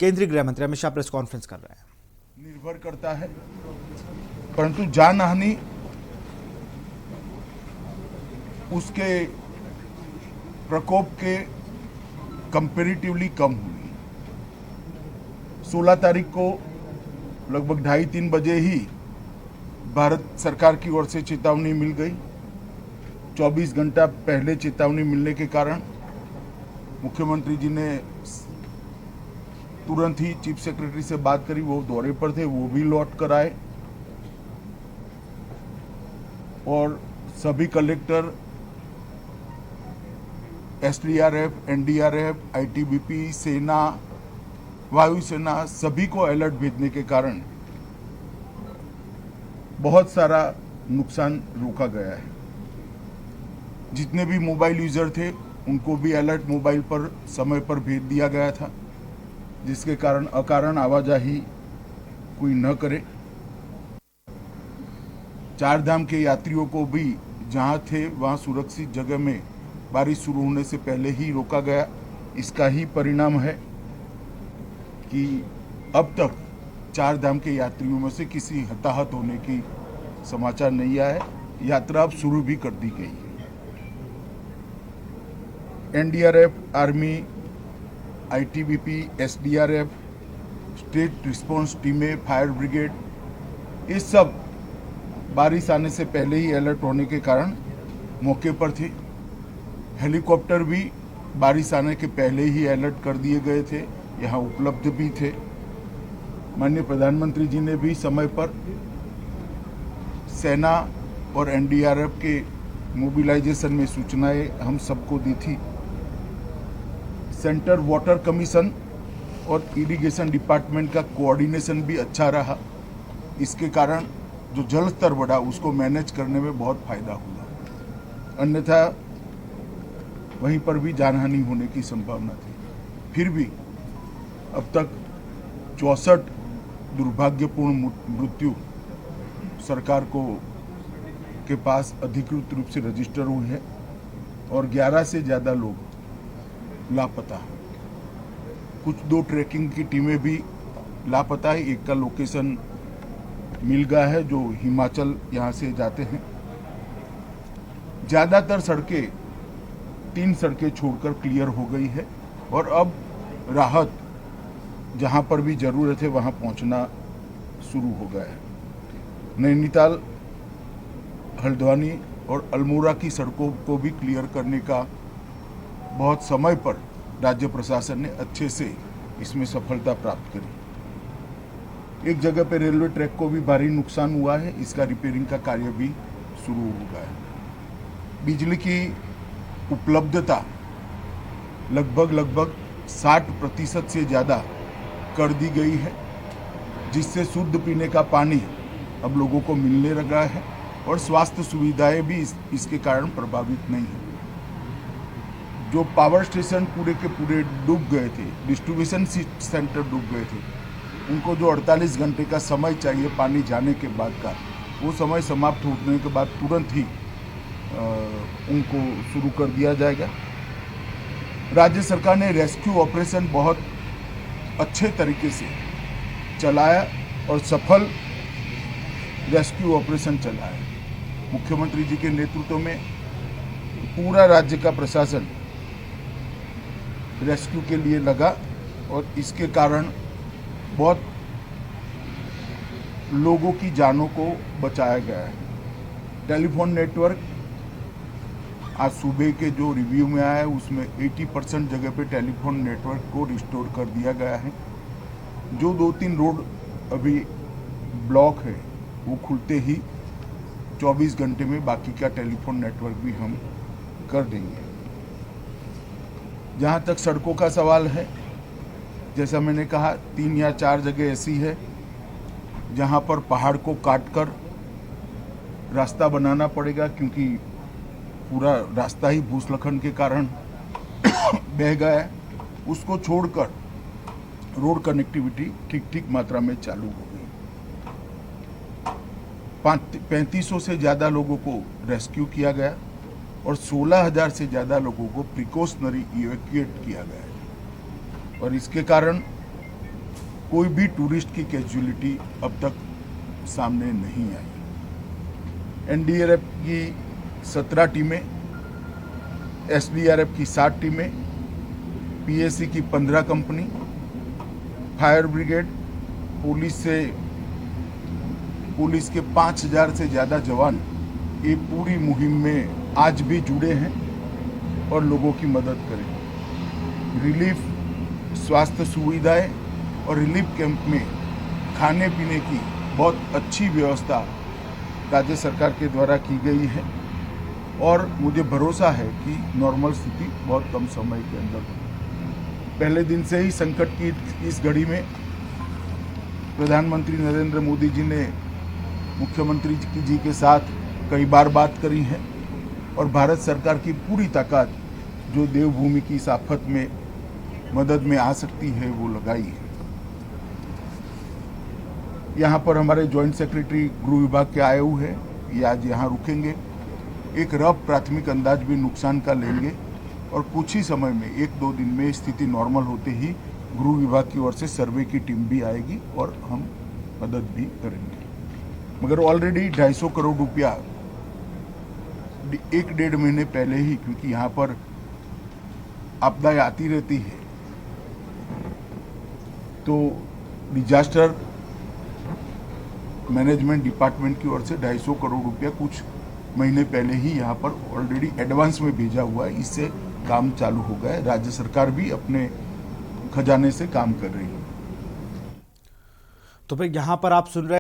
केंद्रीय गृह मंत्री अमित शाह प्रेस कॉन्फ्रेंस कर रहे हैं। निर्भर करता है, परंतु जान हानि उसके प्रकोप के कंपेरेटिवली कम हुई। 16 तारीख को लगभग 2:30-3 बजे ही भारत सरकार की ओर से चेतावनी मिल गई। 24 घंटा पहले चेतावनी मिलने के कारण मुख्यमंत्री जी ने तुरंत ही चीफ सेक्रेटरी से बात करी। वो दौरे पर थे, वो भी लौट कर आए और सभी कलेक्टर, एसडीआरएफ, एनडीआरएफ, आईटीबीपी, सेना, वायुसेना सभी को अलर्ट भेजने के कारण बहुत सारा नुकसान रोका गया है। जितने भी मोबाइल यूजर थे उनको भी अलर्ट मोबाइल पर समय पर भेज दिया गया था, जिसके कारण अकारण आवाजाही कोई न करे। चार धाम के यात्रियों को भी जहां थे वहां सुरक्षित जगह में बारिश शुरू होने से पहले ही रोका गया। इसका ही परिणाम है कि अब तक चार धाम के यात्रियों में से किसी हताहत होने की समाचार नहीं आया है। यात्रा अब शुरू भी कर दी गई है। NDRF, army, ITBP, SDRF, state response टीमें, फायर ब्रिगेड, ये सब बारिश आने से पहले ही अलर्ट होने के कारण मौके पर थे। हेलीकॉप्टर भी बारिश आने के पहले ही अलर्ट कर दिए गए थे, यहाँ उपलब्ध भी थे। माननीय प्रधानमंत्री जी ने भी समय पर सेना और एनडीआरएफ के मोबिलाइजेशन में सूचनाएं हम सबको दी थी। सेंटर वाटर कमीशन और इरिगेशन डिपार्टमेंट का कोऑर्डिनेशन भी अच्छा रहा। इसके कारण जो जल स्तर बढ़ा उसको मैनेज करने में बहुत फायदा हुआ, अन्यथा वहीं पर भी जानहानि होने की संभावना थी। फिर भी अब तक 64 दुर्भाग्यपूर्ण मृत्यु सरकार के पास अधिकृत रूप से रजिस्टर हुई है और 11 से ज़्यादा लोग लापता। कुछ 2 ट्रैकिंग की टीमें भी लापता है। एक का लोकेशन मिल गया है जो हिमाचल यहाँ से जाते हैं। ज़्यादातर सड़कें 3 सड़कें छोड़कर क्लियर हो गई है और अब राहत जहाँ पर भी ज़रूरत है वहाँ पहुँचना शुरू हो गया है। नैनीताल, हल्द्वानी और अल्मोड़ा की सड़कों को भी क्लियर करने का बहुत समय पर राज्य प्रशासन ने अच्छे से इसमें सफलता प्राप्त करी। एक जगह पर रेलवे ट्रैक को भी भारी नुकसान हुआ है, इसका रिपेयरिंग का कार्य भी शुरू हो गया है। बिजली की उपलब्धता लगभग 60% से ज़्यादा कर दी गई है, जिससे शुद्ध पीने का पानी अब लोगों को मिलने लगा है और स्वास्थ्य सुविधाएं भी इसके कारण प्रभावित नहीं है। जो पावर स्टेशन पूरे के पूरे डूब गए थे, डिस्ट्रीब्यूशन सेंटर डूब गए थे, उनको जो 48 घंटे का समय चाहिए पानी जाने के बाद का, वो समय समाप्त होने के बाद तुरंत ही उनको शुरू कर दिया जाएगा। राज्य सरकार ने रेस्क्यू ऑपरेशन बहुत अच्छे तरीके से चलाया और सफल रेस्क्यू ऑपरेशन चलाया। मुख्यमंत्री जी के नेतृत्व में पूरा राज्य का प्रशासन रेस्क्यू के लिए लगा और इसके कारण बहुत लोगों की जानों को बचाया गया है। टेलीफोन नेटवर्क आज सुबह के जो रिव्यू में आया है उसमें 80% जगह पे टेलीफोन नेटवर्क को रिस्टोर कर दिया गया है। जो 2-3 रोड अभी ब्लॉक है वो खुलते ही 24 घंटे में बाकी का टेलीफोन नेटवर्क भी हम कर देंगे। जहाँ तक सड़कों का सवाल है, जैसा मैंने कहा 3 या 4 जगह ऐसी है जहाँ पर पहाड़ को काटकर रास्ता बनाना पड़ेगा, क्योंकि पूरा रास्ता ही भूस्खलन के कारण बह गया है। उसको छोड़कर रोड कनेक्टिविटी ठीक मात्रा में चालू हो गई। 3500 से ज़्यादा लोगों को रेस्क्यू किया गया और 16,000 से ज़्यादा लोगों को प्रिकॉशनरी इवैक्यूएट किया गया है और इसके कारण कोई भी टूरिस्ट की कैजुअलिटी अब तक सामने नहीं आई। एनडीआरएफ की 17 टीमें, एसडीआरएफ की 7 टीमें, पीएसी की 15 कंपनी, फायर ब्रिगेड, पुलिस के 5000 से ज़्यादा जवान ये पूरी मुहिम में आज भी जुड़े हैं और लोगों की मदद करें। रिलीफ, स्वास्थ्य सुविधाएं और रिलीफ कैंप में खाने पीने की बहुत अच्छी व्यवस्था राज्य सरकार के द्वारा की गई है और मुझे भरोसा है कि नॉर्मल स्थिति बहुत कम समय के अंदर होगी। पहले दिन से ही संकट की इस घड़ी में प्रधानमंत्री नरेंद्र मोदी जी ने मुख्यमंत्री जी के साथ कई बार बात करी है और भारत सरकार की पूरी ताकत जो देवभूमि की इस आफत में मदद में आ सकती है वो लगाई है। यहाँ पर हमारे जॉइंट सेक्रेटरी गृह विभाग के आए हुए हैं, ये आज यहाँ रुकेंगे। एक रफ प्राथमिक अंदाज भी नुकसान का लेंगे और कुछ ही समय में 1-2 दिन में स्थिति नॉर्मल होते ही गृह विभाग की ओर से सर्वे की टीम भी आएगी और हम मदद भी करेंगे। मगर ऑलरेडी 250 करोड़ रुपया 1-1.5 महीने पहले ही, क्योंकि यहाँ पर आपदाएं आती रहती है, तो डिजास्टर मैनेजमेंट डिपार्टमेंट की ओर से 250 करोड़ रुपया कुछ महीने पहले ही यहाँ पर ऑलरेडी एडवांस में भेजा हुआ है। इससे काम चालू हो गया है। राज्य सरकार भी अपने खजाने से काम कर रही है। तो फिर यहाँ पर आप सुन रहे